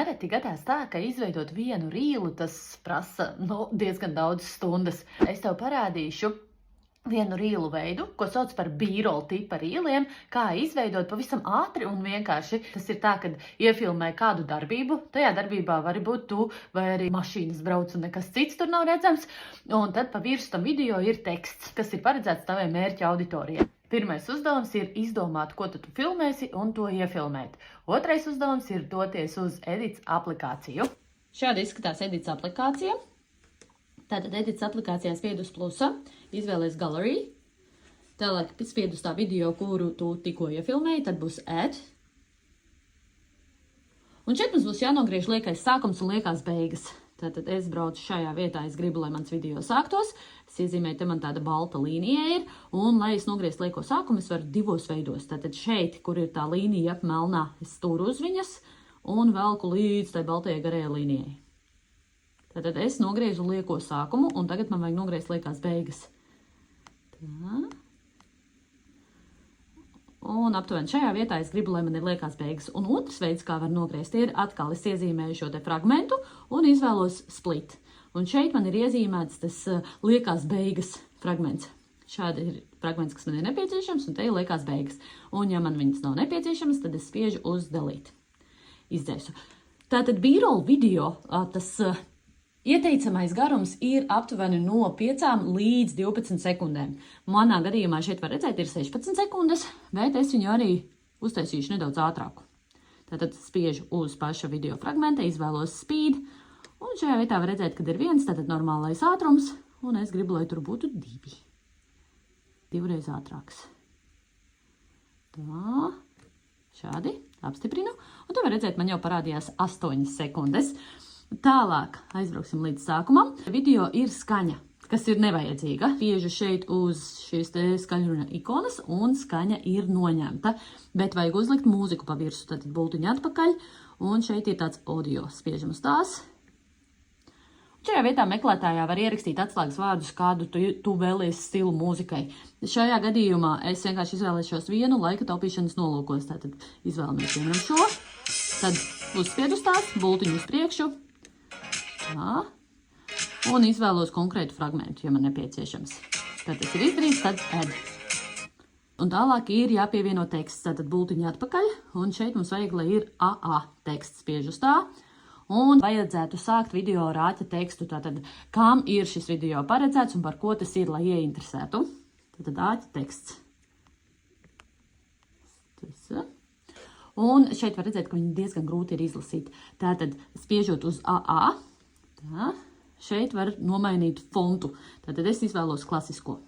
nereti gadās tā, ka izveidot vienu rīlu, tas prasa diezgan daudz stundas. Es tev parādīšu vienu rīlu veidu, ko sauc par B-roll tipa rīliem, kā izveidot pavisam ātri un vienkārši. Tas ir tā, kad iefilmē kādu darbību, tajā darbībā var būt tu vai arī mašīnas brauc un nekas cits tur nav redzams, un tad pa virsmu tam video ir teksts, kas ir paredzēts tavai mērķa auditorijai. Pirmais uzdevums ir izdomāt, ko tu filmēsi un to iefilmēt. Otrais uzdevums ir doties uz Edits aplikāciju. Šādi izskatās Edits aplikācija. Tātad Edits aplikācijā spied uz plusa, izvēlies Gallery. Tālāk spied uz tā video, kuru tu tikko iefilmēji, tad būs Add. Un šeit mums būs jānogriež liekais sākums un liekās beigas. Tātad es braucu šajā vietā, es gribu, lai mans video sāktos. Es iezīmēju, te man tāda balta līnija ir, un lai es nogriezt lieko sākumu, es varu divos veidos. Tātad šeit, kur ir tā līnija ap melnā, es stūru uz viņas un velku līdz tai baltajai garajai līnijai. Tātad es nogriezu lieko sākumu, un tagad man vajag nogriezt liekās beigas. Tā. Un aptuveni šajā vietā es gribu, lai man ir liekās beigas. Un otrs veids, kā var nogriezt, ir atkal es iezīmēju šo te fragmentu un izvēlos split. Un šeit man ir iezīmēts tas liekās beigas fragments. Šādi ir fragments, kas man ir nepieciešams, un te ir liekās beigas. Un ja man viņas nav nepieciešamas, tad es spiežu uz delete. Izdzēsu. Tātad B-roll video, tas ieteicamais garums ir aptuveni no 5 līdz 12 sekundēm. Manā gadījumā šeit var redzēt ir 16 sekundes, bet es viņu arī uztaisīšu nedaudz ātrāku. Tātad spiežu uz paša video fragmenta, izvēlos speed, un šajā vietā var redzēt, kad ir 1, tātad normālais ātrums, un es gribu, lai tur būtu 2. 2 reiz ātrāks. Tā, šādi, apstiprinu, un te var redzēt, man jau parādījās 8 sekundes. Tālāk aizbrauksim līdz sākumam. Video ir skaņa, kas ir nevajadzīga. Spiežu šeit uz šīs te skaņruna ikonas un skaņa ir noņemta, bet vajag uzlikt mūziku pa virsu, tad bultiņu atpakaļ un šeit ir tāds audio. Spiežam uz tās. Šajā vietā meklētājā var ierakstīt atslēgas vārdus, kādu tu vēlies stilu mūzikai. Šajā gadījumā es vienkārši izvēlēšos vienu laika taupīšanas nolūkos. Tātad izvēlamies piemēram šo, tad uzspiedu uz tās, bultiņu uz priekšu. Tā. Un izvēlos konkrētu fragmentu, ja man nepieciešams. Tad tas ir izdarīts, tad add. Un tālāk ir jāpievieno teksts, tātad bultiņa atpakaļ, un šeit mums vajag, lai ir AA teksts, spiež uz tā. Un vajadzētu sākt video ar āķa tekstu, tātad kam ir šis video paredzēts un par ko tas ir, lai ieinteresētu. Tātad āķa teksts. Un šeit var redzēt, ka viņi diezgan grūti ir izlasīt. Tātad spiežot uz AA. Tā, šeit var nomainīt fontu. Tātad es izvēlos klasisko,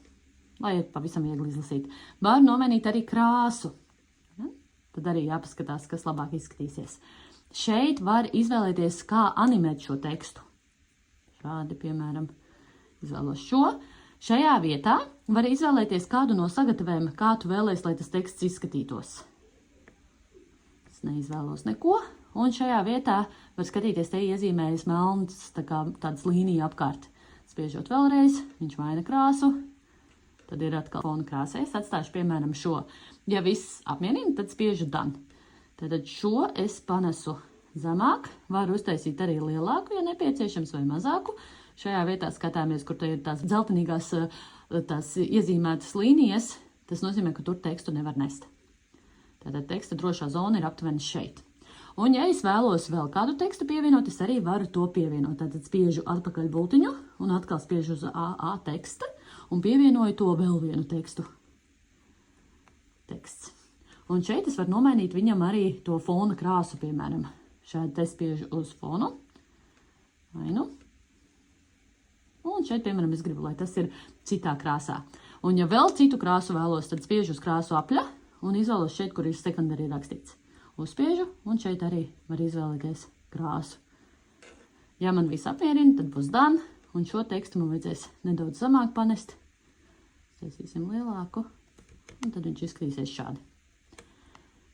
lai ir pavisam viegli izlasīt. Var nomainīt arī krāsu. Ja? Tad arī jāpaskatās, kas labāk izskatīsies. Šeit var izvēlēties, kā animēt šo tekstu. Šādi, piemēram, izvēlos šo. Šajā vietā var izvēlēties kādu no sagatavējuma, kā tu vēlies, lai tas teksts izskatītos. Es neizvēlos neko. Un šajā vietā var skatīties, te iezīmējas melns, tādas līnija apkārt. Spiežot vēlreiz, viņš maina krāsu, tad ir atkal fona krāsa. Es atstāšu, piemēram, šo. Ja viss apmierina, tad spiežu done. Tātad šo es panesu zemāk, varu uztaisīt arī lielāku, ja nepieciešams, vai mazāku. Šajā vietā skatāmies, kur te ir tās dzeltenīgās tās iezīmētas līnijas, tas nozīmē, ka tur tekstu nevar nest. Tātad teksta drošā zona ir aptuveni šeit. Un, ja es vēlos vēl kādu tekstu pievienot, es arī varu to pievienot. Tātad spiežu atpakaļ bultiņu un atkal spiežu uz AA teksta un pievienoju to vēl vienu tekstu. Teksts. Un šeit es varu nomainīt viņam arī to fona krāsu, piemēram. Šādi te spiežu uz fonu. Mainu. Un šeit, piemēram, es gribu, lai tas ir citā krāsā. Un, ja vēl citu krāsu vēlos, tad spiežu uz krāsu apļa un izvēlos šeit, kur ir sekundāri rakstīts. Uzspiežu, un šeit arī var izvēlēties krāsu. Ja man viss apmierina, tad būs done, un šo tekstu man vajadzēs nedaudz zemāk panest. Taisīsim lielāku, un tad viņš izskatīsies šādi.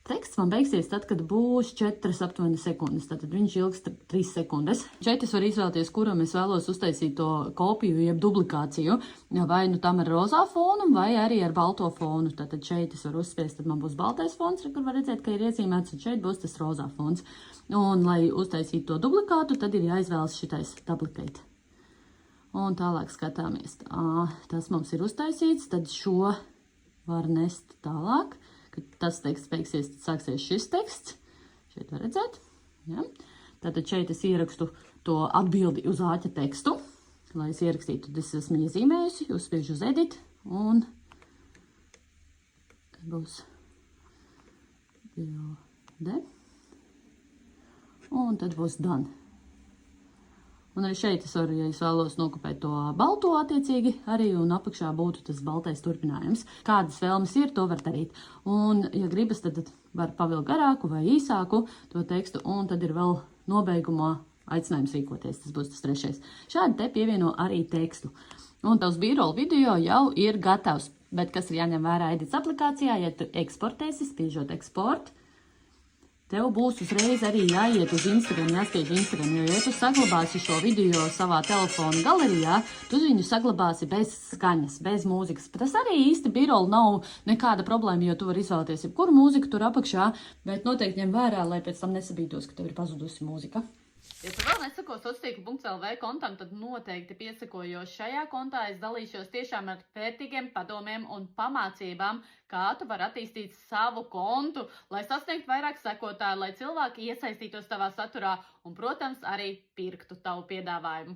Teksts man beigsies tad, kad būs 4 aptuveni sekundes, tātad viņš ilgs 3 sekundes. Šeit es varu izvēlēties, kuram es vēlos uztaisīt to kopiju, jeb duplikāciju, vai nu tam ar rozā fonu, vai arī ar balto fonu. Tātad šeit es varu uzspiest, tad man būs baltais fons, kur var redzēt, ka ir iezīmēts, un šeit būs tas rozā fons. Un, lai uztaisītu to duplikātu, tad ir jāizvēlas šitais duplicate. Un tālāk skatāmies. Tas mums ir uztaisīts, tad šo var nest tālāk. Kad tas teksts beigsies, tad sāksies šis teksts. Šeit var redzēt. Ja. Tātad šeit es ierakstu to atbildi uz āķa tekstu. Lai es ierakstītu, tad es esmu iezīmējusi, uzspiežu uz edit, un tad būs bilde, un tad būs done. Un arī šeit es varu, ja es vēlos nokopēt to balto attiecīgi, arī un apakšā būtu tas baltais turpinājums. Kādas vēlmes ir, to var darīt. Un, ja gribas, tad var pavilkt garāku vai īsāku to tekstu, un tad ir vēl nobeigumā aicinājums rīkoties. Tas būs tas 3. Šādi te pievieno arī tekstu. Un tavs B-roll video jau ir gatavs, bet kas ir jāņem vērā Edits aplikācijā, ja tu eksportēsi, spiežot eksport, tev būs uzreiz arī jāiet uz Instagram, jāspiež Instagram, jo, ja tu saglabāsi šo video savā telefona galerijā, tu viņu saglabāsi bez skaņas, bez mūzikas. Tas arī īsti B-roll nav nekāda problēma, jo tu vari izvēlēties jebkuru mūziku tur apakšā, bet noteikti ņem vērā, lai pēc tam nesabītos, ka tev ir pazudusi mūzika. Ja tu vēl nesako sociāltīklu.lv kontam, tad noteikti piesako, jo šajā kontā es dalīšos tiešām ar vērtīgiem padomiem un pamācībām, kā tu vari attīstīt savu kontu, lai sasniegtu vairāk sekotāju, lai cilvēki iesaistītos tavā saturā un, protams, arī pirktu tavu piedāvājumu.